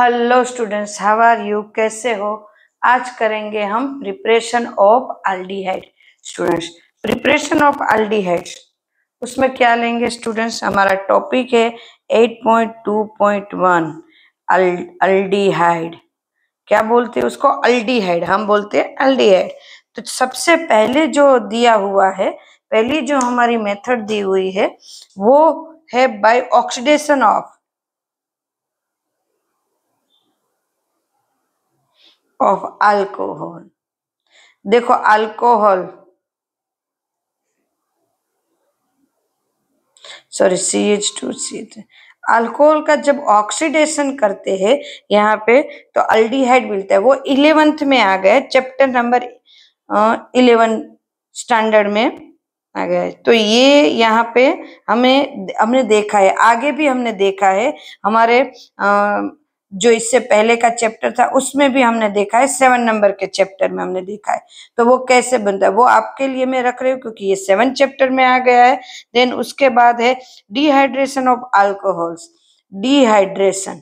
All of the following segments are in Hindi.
Hello students, how are you? कैसे हो? आज करेंगे हम preparation of aldehyde. Students, preparation of aldehydes, उसमें क्या लेंगे स्टूडेंट्स? हमारा टॉपिक है 8.2.1 एल्डिहाइड। क्या बोलते हैं उसको? एल्डिहाइड। हम बोलते हैं एल्डिहाइड। तो सबसे पहले जो दिया हुआ है, पहली जो हमारी मेथड दी हुई है वो है बाय ऑक्सीडेशन ऑफ अल्कोहल। देखो, अल्कोहल, सॉरी, CH2 अल्कोहल का जब ऑक्सीडेशन करते हैं यहाँ पे तो अल्डिहाइड मिलता है। वो 11th में आ गया, चैप्टर नंबर 11 स्टैंडर्ड में आ गया है। तो ये यहाँ पे हमने देखा है, आगे भी हमने देखा है। हमारे जो इससे पहले का चैप्टर था उसमें भी हमने देखा है, 7 नंबर के चैप्टर में हमने देखा है। तो वो कैसे बनता है वो आपके लिए मैं रख रही हूँ क्योंकि ये 7 चैप्टर में आ गया है। देन उसके बाद है dehydration of alcohols, dehydration,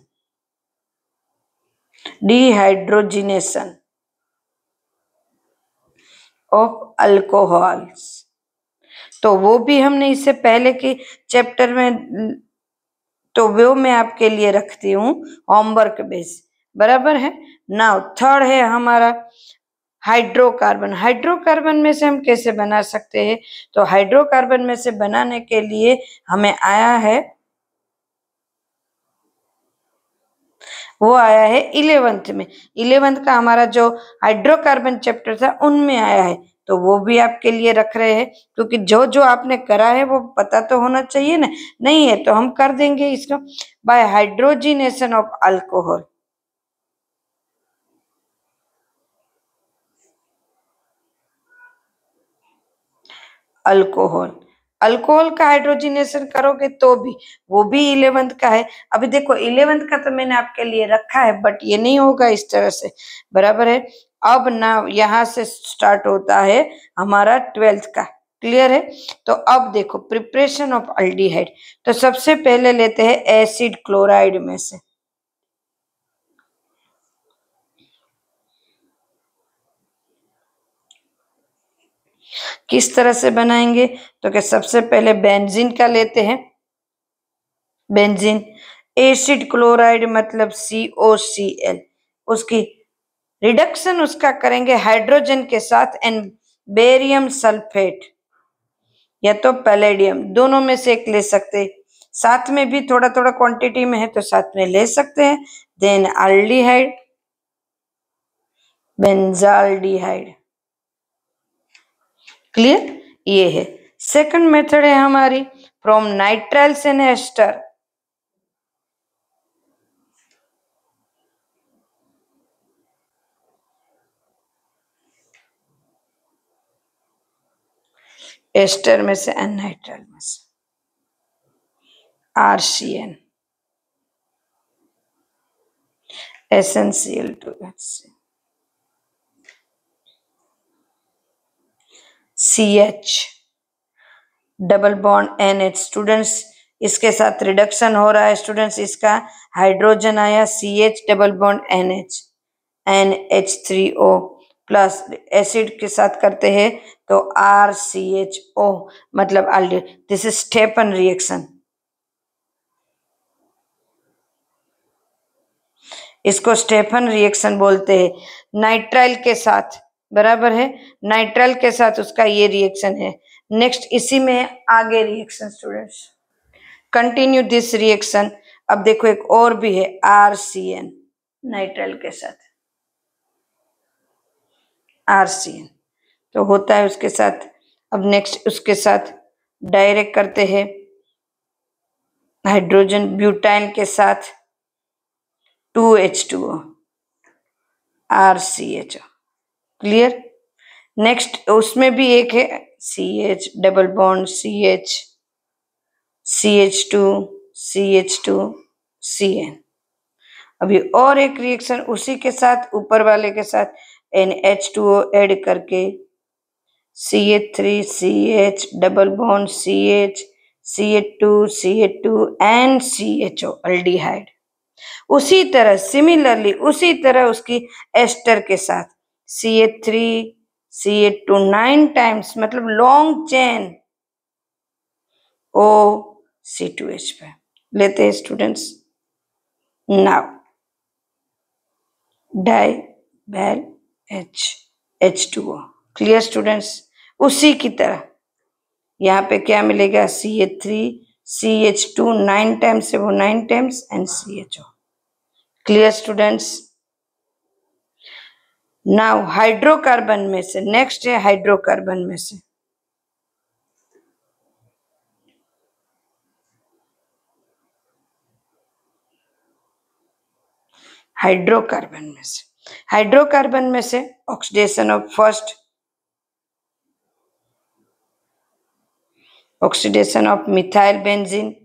dehydrogenation of alcohols. तो वो भी हमने इससे पहले के चैप्टर में, तो वो मैं आपके लिए रखती हूँ होमवर्क बेस, बराबर है। नाउ थर्ड है हमारा हाइड्रोकार्बन। हाइड्रोकार्बन में से हम कैसे बना सकते हैं? तो हाइड्रोकार्बन में से बनाने के लिए हमें आया है, वो आया है 11th में। 11th का हमारा जो हाइड्रोकार्बन चैप्टर था उनमें आया है। तो वो भी आपके लिए रख रहे हैं क्योंकि जो जो आपने करा है वो पता तो होना चाहिए ना। नहीं है तो हम कर देंगे इसको by hydrogenation of alcohol. Alcohol, alcohol का हाइड्रोजिनेशन करोगे तो भी वो भी 11th का है। अभी देखो 11th का तो मैंने आपके लिए रखा है बट ये नहीं होगा इस तरह से, बराबर है। अब ना यहाँ से स्टार्ट होता है हमारा 12th का, क्लियर है। तो अब देखो प्रिपरेशन ऑफ अल्डिहाइड, तो सबसे पहले लेते हैं एसिड क्लोराइड में से। किस तरह से बनाएंगे? तो क्या सबसे पहले बेंजीन का लेते हैं, बेंजीन। एसिड क्लोराइड मतलब COCl, उसकी रिडक्शन उसका करेंगे हाइड्रोजन के साथ एंड बेरियम सल्फेट या तो पैलेडियम, दोनों में से एक ले सकते। साथ में भी थोड़ा थोड़ा क्वांटिटी में है तो साथ में ले सकते हैं। Then aldehyde, benzaldehyde, clear. ये है सेकंड मेथड है हमारी from nitriles and ester. Ester में से एनाइट्राइल में से RCN, SnCl2, CH double bond NH। Students इसके साथ रिडक्शन हो रहा है स्टूडेंट्स, इसका हाइड्रोजन आया CH double bond NH, NH3O plus acid के साथ करते हैं तो RCHO मतलब aldehyde. This is Stephen reaction, इसको स्टेफन रिएक्शन बोलते हैं। नाइट्राइल के साथ, बराबर है, नाइट्राइल के साथ उसका ये रिएक्शन है। नेक्स्ट इसी में आगे reaction students, continue this reaction. अब देखो एक और भी है RCN, नाइट्राइल के साथ RCN तो होता है उसके साथ। अब नेक्स्ट उसके साथ डायरेक्ट करते हैं हाइड्रोजन ब्यूटाइल के साथ 2H2O RCHO, क्लियर। नेक्स्ट उसमें भी एक है CH double bond CH, CH2 CH2 CN। अभी और एक रिएक्शन उसी के साथ ऊपर वाले के साथ NH2O ऐड करके CH3 CH double bond CH CH2 CH2 and CHO aldehyde. उसी तरह सिमिलरली उसी तरह उसकी एस्टर के साथ CH3 CH2 9 टाइम्स मतलब लॉन्ग चेन OC2H पे लेते हैं स्टूडेंट्स। नाउ डाई बैल H2O क्लियर स्टूडेंट्स। उसी की तरह यहाँ पे क्या मिलेगा CH3 CH2 9 टाइम्स है वो 9 times and CHO clear students. Now hydrocarbon में से नेक्स्ट है हाइड्रोकार्बन में से हाइड्रोकार्बन में से oxidation of first oxidation of methyl benzene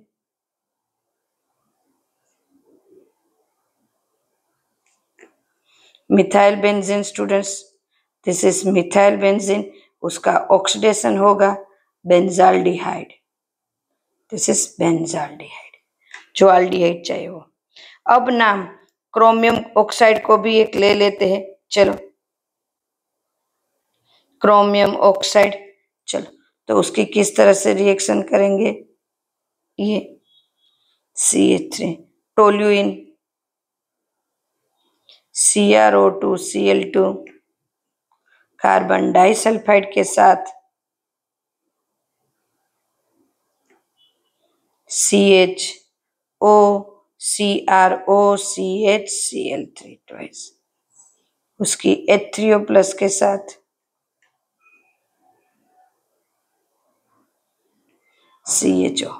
students this is methyl benzene उसका ऑक्सीडेशन होगा बेंजाल्डिहाइड दिस इज बेंजाल्डिहाइड जो अल्डिहाइड चाहिए वो। अब नाम क्रोमियम ऑक्साइड को भी एक ले लेते हैं चलो क्रोमियम ऑक्साइड चलो तो उसकी किस तरह से रिएक्शन करेंगे ये CH3 toluene CrO2 Cl2 carbon disulphide के साथ CHO CrOCH Cl3 ट्वाइस उसकी H3O प्लस के साथ CHO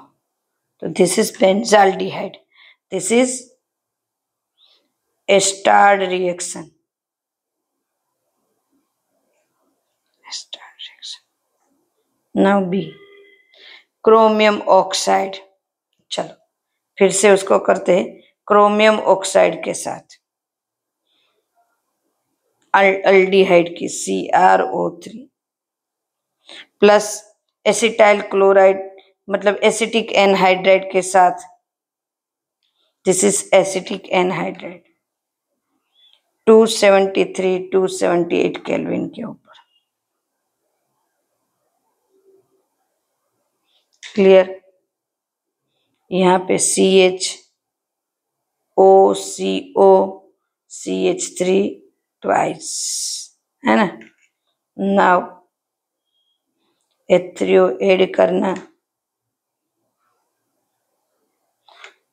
तो this is benzaldehyde this is a starred reaction now B chromium oxide चलो फिर से उसको करते हैं क्रोमियम ऑक्साइड के साथ अल्डिहाइड की CrO3 प्लस एसिटाइल क्लोराइड मतलब एसिटिक एनहाइड्राइड के साथ this is acetic anhydride 273 278 kelvin के ऊपर क्लियर। यहाँ पे CHO CH3 ट्वाइस है ना। नाउ H3O ऐड करना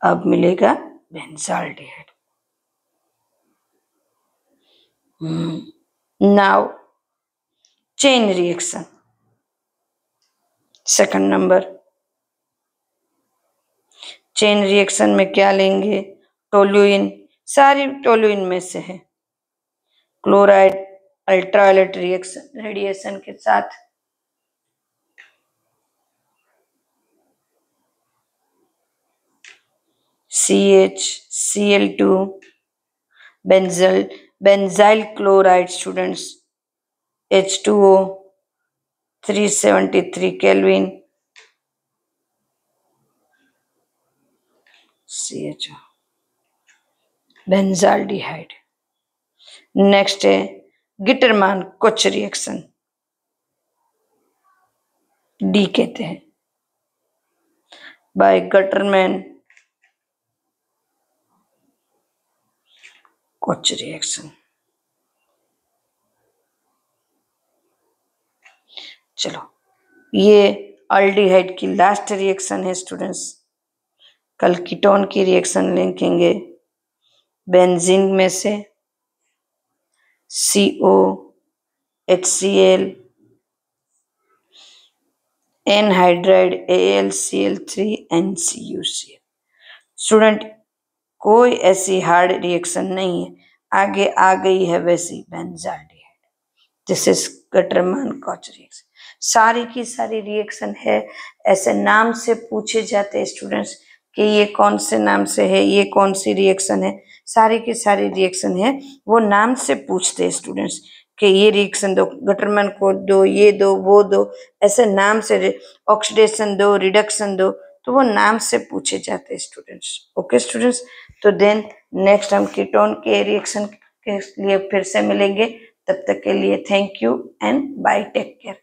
अब मिलेगा benzaldehyde. Now chain reaction second number chain reaction में क्या लेंगे टोल्यूइन सारी टोल्यूइन में से है क्लोराइड अल्ट्रावायलेट रिएक्शन रेडिएशन के साथ CH Cl2 benzyl chloride students H2O 373 kelvin CHO benzaldehyde. Next है गिटरमान कोच रिएक्शन डी कहते हैं बाय गटरमैन कोच रिएक्शन। चलो ये अल्डिहाइड की लास्ट रिएक्शन है स्टूडेंट्स कल कीटोन की रिएक्शन लिखेंगे बेंजीन में से CO HCl anhydride AlCl3 NCuCl। Student कोई ऐसी हार्ड रिएक्शन नहीं है आगे आ गई है वैसी benzaldehyde this is Gattermann Koch reaction सारी की सारी रिएक्शन है ऐसे नाम से पूछे जाते हैं स्टूडेंट्स कि ये कौन से नाम से है ये कौन सी रिएक्शन है सारी की सारी रिएक्शन है वो नाम से पूछते हैं स्टूडेंट्स कि ये रिएक्शन दो गटरमैन को दो ये दो वो दो ऐसे नाम से ऑक्सीडेशन दो रिडक्शन दो तो वो नाम से पूछे जाते हैं स्टूडेंट्स। ओके स्टूडेंट्स तो देन नेक्स्ट हम कीटोन के रिएक्शन के लिए फिर से मिलेंगे। तब तक के लिए thank you and bye, take care.